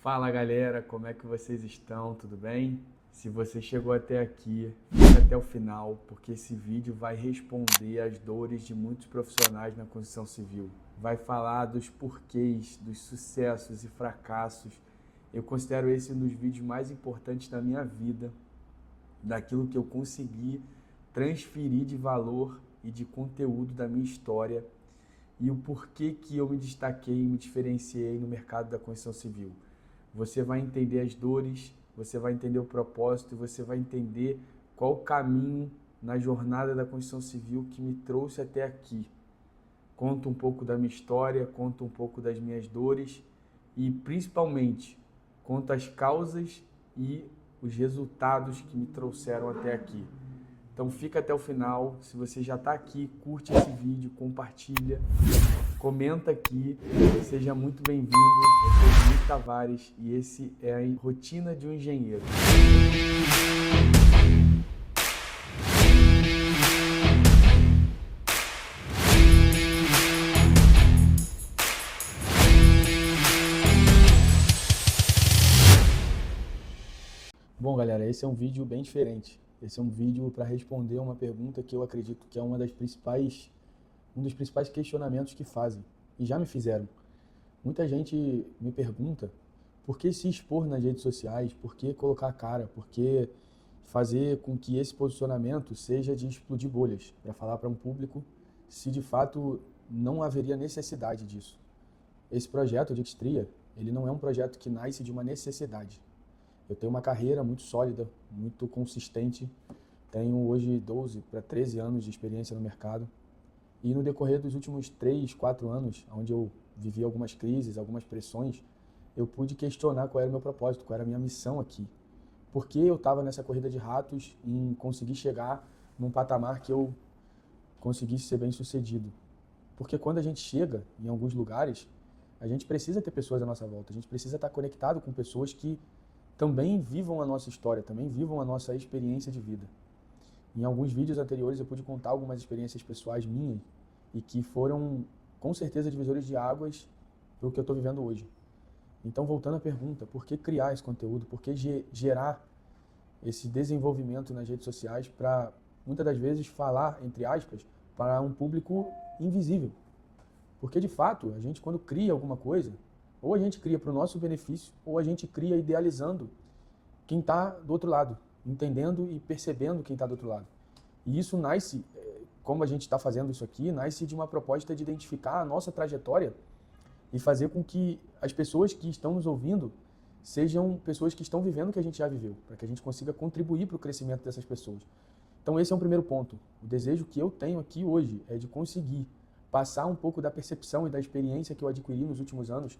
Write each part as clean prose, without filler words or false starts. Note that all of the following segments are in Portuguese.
Fala galera, como é que vocês estão? Tudo bem? Se você chegou até aqui, fica até o final, porque esse vídeo vai responder às dores de muitos profissionais na construção civil. Vai falar dos porquês, dos sucessos e fracassos. Eu considero esse um dos vídeos mais importantes da minha vida, daquilo que eu consegui transferir de valor e de conteúdo da minha história e o porquê que eu me destaquei e me diferenciei no mercado da construção civil. Você vai entender as dores, você vai entender o propósito, você vai entender qual o caminho na jornada da construção civil que me trouxe até aqui. Conto um pouco da minha história, conto um pouco das minhas dores e, principalmente, conto as causas e os resultados que me trouxeram até aqui. Então fica até o final. Se você já está aqui, curte esse vídeo, compartilha, comenta aqui, seja muito bem-vindo. Eu sou Felipe Tavares e esse é a Rotina de um Engenheiro. Bom, galera, esse é um vídeo bem diferente. Esse é um vídeo para responder uma pergunta que eu acredito que é um dos principais questionamentos que fazem, e já me fizeram. Muita gente me pergunta por que se expor nas redes sociais, por que colocar a cara, por que fazer com que esse posicionamento seja de explodir bolhas, para falar para um público se de fato não haveria necessidade disso. Esse projeto de Xtria, ele não é um projeto que nasce de uma necessidade. Eu tenho uma carreira muito sólida, muito consistente, tenho hoje 12 para 13 anos de experiência no mercado e no decorrer dos últimos 3, 4 anos, onde eu vivi algumas crises, algumas pressões, eu pude questionar qual era o meu propósito, qual era a minha missão aqui. Por que eu estava nessa corrida de ratos em conseguir chegar num patamar que eu conseguisse ser bem sucedido? Porque quando a gente chega em alguns lugares, a gente precisa ter pessoas à nossa volta, a gente precisa estar conectado com pessoas que também vivam a nossa história, também vivam a nossa experiência de vida. Em alguns vídeos anteriores eu pude contar algumas experiências pessoais minhas e que foram, com certeza, divisores de águas para o que eu estou vivendo hoje. Então, voltando à pergunta, por que criar esse conteúdo? Por que gerar esse desenvolvimento nas redes sociais para, muitas das vezes, falar, entre aspas, para um público invisível? Porque, de fato, a gente, quando cria alguma coisa, ou a gente cria para o nosso benefício, ou a gente cria idealizando quem está do outro lado, entendendo e percebendo quem está do outro lado. E isso nasce, como a gente está fazendo isso aqui, nasce de uma proposta de identificar a nossa trajetória e fazer com que as pessoas que estão nos ouvindo sejam pessoas que estão vivendo o que a gente já viveu, para que a gente consiga contribuir para o crescimento dessas pessoas. Então esse é um primeiro ponto. O desejo que eu tenho aqui hoje é de conseguir passar um pouco da percepção e da experiência que eu adquiri nos últimos anos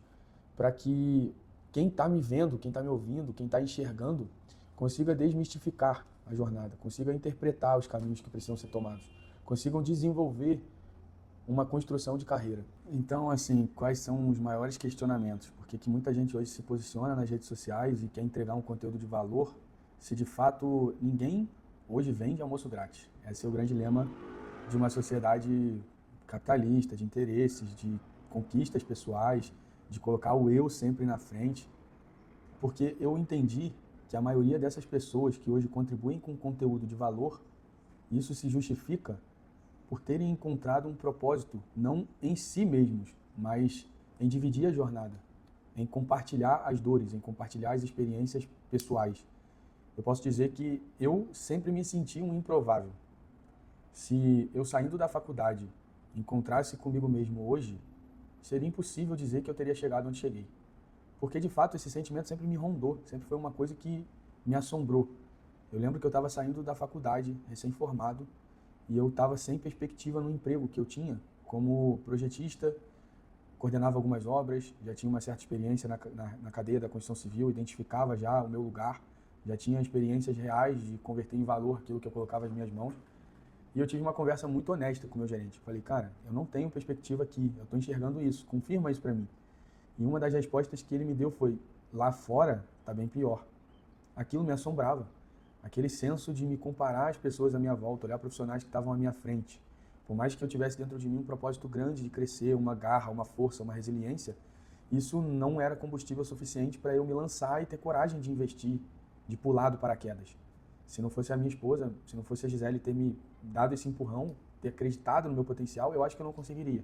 para que quem está me vendo, quem está me ouvindo, quem está enxergando, consiga desmistificar a jornada, consiga interpretar os caminhos que precisam ser tomados, consigam desenvolver uma construção de carreira. Então, assim, quais são os maiores questionamentos? Porque que muita gente hoje se posiciona nas redes sociais e quer entregar um conteúdo de valor, se de fato ninguém hoje vende almoço grátis. Esse é o grande lema de uma sociedade capitalista, de interesses, de conquistas pessoais, de colocar o eu sempre na frente, porque eu entendi que a maioria dessas pessoas que hoje contribuem com conteúdo de valor, isso se justifica por terem encontrado um propósito, não em si mesmos, mas em dividir a jornada, em compartilhar as dores, em compartilhar as experiências pessoais. Eu posso dizer que eu sempre me senti um improvável. Se eu saindo da faculdade encontrasse comigo mesmo hoje, seria impossível dizer que eu teria chegado onde cheguei. Porque, de fato, esse sentimento sempre me rondou, sempre foi uma coisa que me assombrou. Eu lembro que eu estava saindo da faculdade, recém-formado, e eu estava sem perspectiva no emprego que eu tinha como projetista, coordenava algumas obras, já tinha uma certa experiência na cadeia da construção civil, identificava já o meu lugar, já tinha experiências reais de converter em valor aquilo que eu colocava nas minhas mãos. E eu tive uma conversa muito honesta com o meu gerente. Falei, cara, eu não tenho perspectiva aqui, eu estou enxergando isso, confirma isso para mim. E uma das respostas que ele me deu foi, lá fora está bem pior. Aquilo me assombrava, aquele senso de me comparar às pessoas à minha volta, olhar profissionais que estavam à minha frente. Por mais que eu tivesse dentro de mim um propósito grande de crescer, uma garra, uma força, uma resiliência, isso não era combustível suficiente para eu me lançar e ter coragem de investir, de pular do paraquedas. Se não fosse a minha esposa, se não fosse a Gisele ter me dado esse empurrão, ter acreditado no meu potencial, eu acho que eu não conseguiria.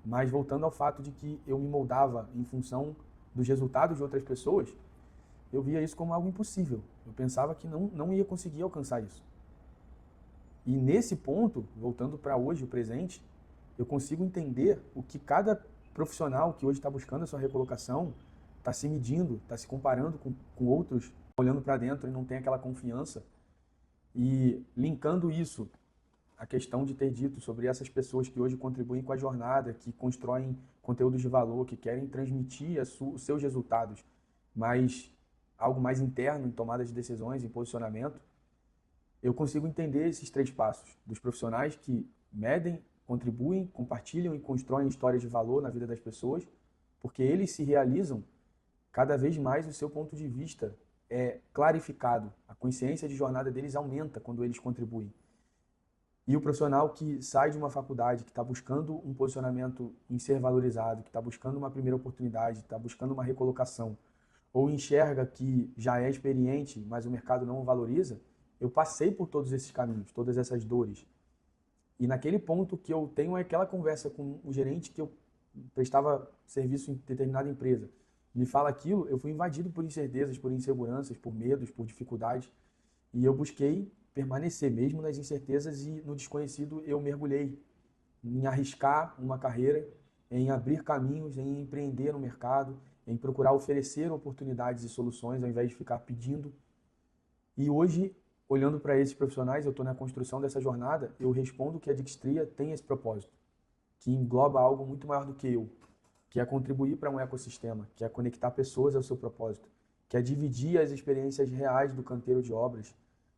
Mas voltando ao fato de que eu me moldava em função dos resultados de outras pessoas, eu via isso como algo impossível. Eu pensava que não ia conseguir alcançar isso. E nesse ponto, voltando para hoje, o presente, eu consigo entender o que cada profissional que hoje está buscando a sua recolocação está se medindo, está se comparando com outros, olhando para dentro e não tem aquela confiança. E linkando isso, a questão de ter dito sobre essas pessoas que hoje contribuem com a jornada, que constroem conteúdos de valor, que querem transmitir os seus resultados, mas algo mais interno em tomada de decisões, em posicionamento, eu consigo entender esses 3 passos dos profissionais que medem, contribuem, compartilham e constroem histórias de valor na vida das pessoas, porque eles se realizam, cada vez mais o seu ponto de vista é clarificado, a consciência de jornada deles aumenta quando eles contribuem. E o profissional que sai de uma faculdade, que está buscando um posicionamento em ser valorizado, que está buscando uma primeira oportunidade, está buscando uma recolocação, ou enxerga que já é experiente, mas o mercado não o valoriza, eu passei por todos esses caminhos, todas essas dores. E naquele ponto que eu tenho aquela conversa com o gerente que eu prestava serviço em determinada empresa, me fala aquilo, eu fui invadido por incertezas, por inseguranças, por medos, por dificuldades. E eu busquei permanecer, mesmo nas incertezas e no desconhecido, eu mergulhei em arriscar uma carreira, em abrir caminhos, em empreender no mercado, em procurar oferecer oportunidades e soluções ao invés de ficar pedindo. E hoje, olhando para esses profissionais, eu estou na construção dessa jornada, eu respondo que a Dixtria tem esse propósito, que engloba algo muito maior do que eu, que é contribuir para um ecossistema, que é conectar pessoas ao seu propósito, que é dividir as experiências reais do canteiro de obras,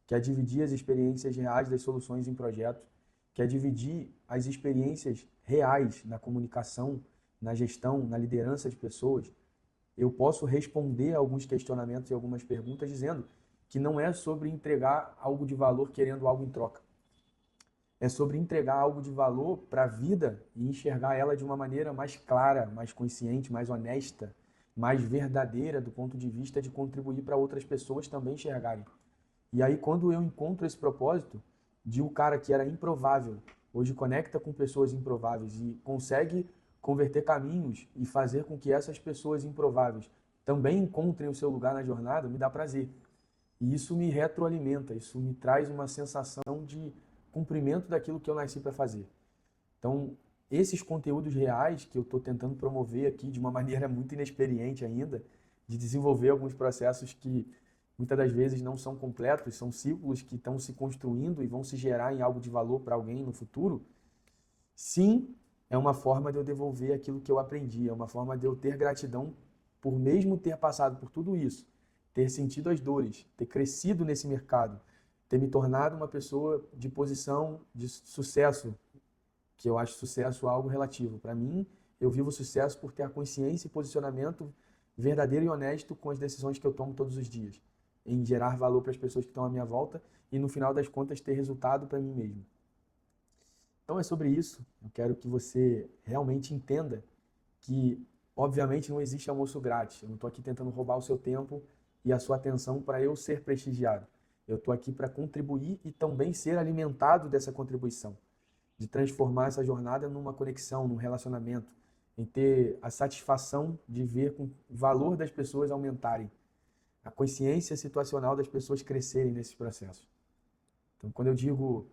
que é dividir as experiências reais das soluções em projetos, que é dividir as experiências reais na comunicação, na gestão, na liderança de pessoas. Eu posso responder a alguns questionamentos e algumas perguntas dizendo que não é sobre entregar algo de valor querendo algo em troca. É sobre entregar algo de valor para a vida e enxergar ela de uma maneira mais clara, mais consciente, mais honesta, mais verdadeira do ponto de vista de contribuir para outras pessoas também enxergarem. E aí quando eu encontro esse propósito de um cara que era improvável, hoje conecta com pessoas improváveis e consegue converter caminhos e fazer com que essas pessoas improváveis também encontrem o seu lugar na jornada, me dá prazer. E isso me retroalimenta, isso me traz uma sensação de cumprimento daquilo que eu nasci para fazer. Então, esses conteúdos reais que eu estou tentando promover aqui de uma maneira muito inexperiente ainda, de desenvolver alguns processos que muitas das vezes não são completos, são ciclos que estão se construindo e vão se gerar em algo de valor para alguém no futuro, sim, é uma forma de eu devolver aquilo que eu aprendi, é uma forma de eu ter gratidão por mesmo ter passado por tudo isso, ter sentido as dores, ter crescido nesse mercado, ter me tornado uma pessoa de posição de sucesso, que eu acho sucesso algo relativo. Para mim, eu vivo sucesso por ter a consciência e posicionamento verdadeiro e honesto com as decisões que eu tomo todos os dias, em gerar valor para as pessoas que estão à minha volta e, no final das contas, ter resultado para mim mesmo. Então é sobre isso. Eu quero que você realmente entenda que, obviamente, não existe almoço grátis. Eu não estou aqui tentando roubar o seu tempo e a sua atenção para eu ser prestigiado. Eu estou aqui para contribuir e também ser alimentado dessa contribuição, de transformar essa jornada numa conexão, num relacionamento, em ter a satisfação de ver com o valor das pessoas aumentarem, a consciência situacional das pessoas crescerem nesses processos. Então, quando eu digo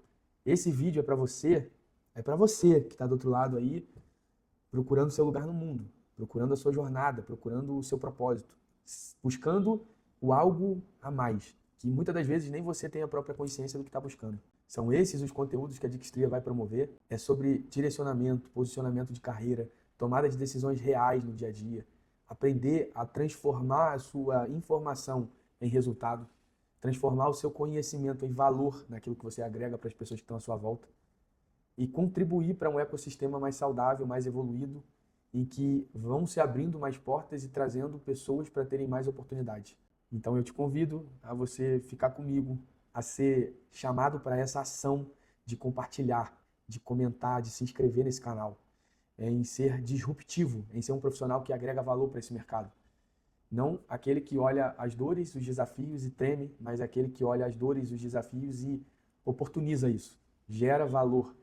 esse vídeo é para você que está do outro lado aí, procurando seu lugar no mundo, procurando a sua jornada, procurando o seu propósito, buscando o algo a mais, que muitas das vezes nem você tem a própria consciência do que está buscando. São esses os conteúdos que a Dixtria vai promover. É sobre direcionamento, posicionamento de carreira, tomada de decisões reais no dia a dia, aprender a transformar a sua informação em resultado, transformar o seu conhecimento em valor naquilo que você agrega para as pessoas que estão à sua volta e contribuir para um ecossistema mais saudável, mais evoluído, em que vão se abrindo mais portas e trazendo pessoas para terem mais oportunidades. Então eu te convido a você ficar comigo, a ser chamado para essa ação de compartilhar, de comentar, de se inscrever nesse canal. em ser disruptivo, em ser um profissional que agrega valor para esse mercado. Não aquele que olha as dores, os desafios e treme, mas aquele que olha as dores, os desafios e oportuniza isso, gera valor,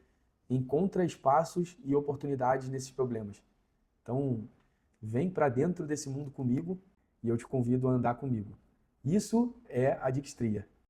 encontra espaços e oportunidades nesses problemas. Então, vem para dentro desse mundo comigo e eu te convido a andar comigo. Isso é a Dixtria.